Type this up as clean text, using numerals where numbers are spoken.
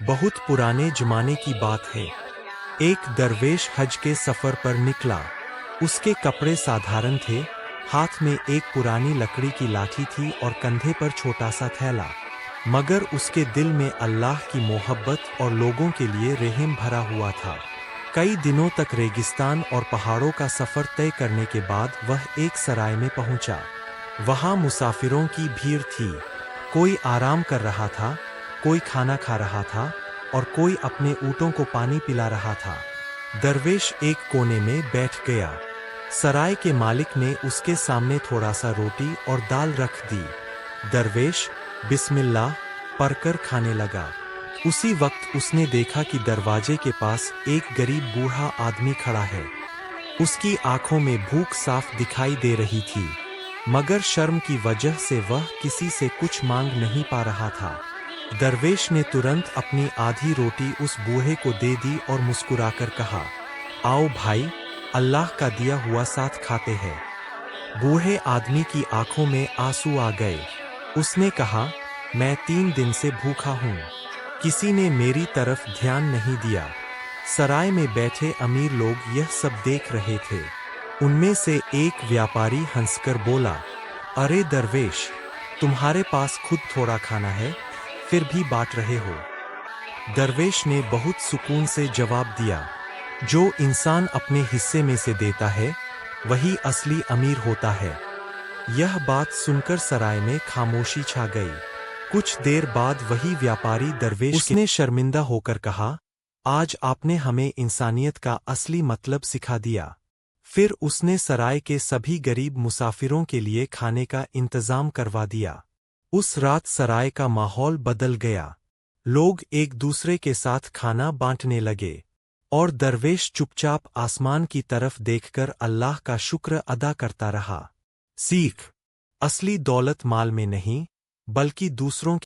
बहुत पुराने जमाने की बात है। एक दरवेश हज के सफर पर निकला। उसके कपड़े साधारण थे, हाथ में एक पुरानी लकड़ी की लाठी थी और कंधे पर छोटा सा थैला। मगर उसके दिल में अल्लाह की मोहब्बत और लोगों के लिए रहम भरा हुआ था। कई दिनों तक रेगिस्तान और पहाड़ों का सफर तय करने के बाद वह एक सराय में पहुंचा। वहां मुसाफिरों की भीड़ थी। कोई आराम कर रहा था, कोई खाना खा रहा था और कोई अपने ऊँटों को पानी पिला रहा था। दरवेश एक कोने में बैठ गया। सराय के मालिक ने उसके सामने थोड़ा सा रोटी और दाल रख दी। दरवेश बिस्मिल्लाह पढ़कर खाने लगा। उसी वक्त उसने देखा कि दरवाजे के पास एक गरीब बूढ़ा आदमी खड़ा है। उसकी आंखों में भूख साफ दिखाई दे रही थी, मगर शर्म की वजह से वह किसी से कुछ मांग नहीं पा रहा था। दरवेश ने तुरंत अपनी आधी रोटी उस बूढ़े को दे दी और मुस्कुराकर कहा, आओ भाई, अल्लाह का दिया हुआ साथ खाते हैं। बूढ़े आदमी की आंखों में आंसू आ गए। उसने कहा, मैं 3 दिन से भूखा हूँ। किसी ने मेरी तरफ ध्यान नहीं दिया। सराय में बैठे अमीर लोग यह सब देख रहे थे। उनमें से एक व्यापारी हंसकर बोला, अरे दरवेश, तुम्हारे पास खुद थोड़ा खाना है, फिर भी बांट रहे हो। दरवेश ने बहुत सुकून से जवाब दिया, जो इंसान अपने हिस्से में से देता है, वही असली अमीर होता है। यह बात सुनकर सराय में खामोशी छा गई। कुछ देर बाद वही व्यापारी दरवेश ने शर्मिंदा होकर कहा, आज आपने हमें इंसानियत का असली मतलब सिखा दिया। फिर उसने सराय के सभी गरीब मुसाफिरों के लिए खाने का इंतजाम करवा दिया। उस रात सराय का माहौल बदल गया। लोग एक दूसरे के साथ खाना बांटने लगे और दरवेश चुपचाप आसमान की तरफ देखकर अल्लाह का शुक्र अदा करता रहा। सीख: असली दौलत माल में नहीं, बल्कि दूसरों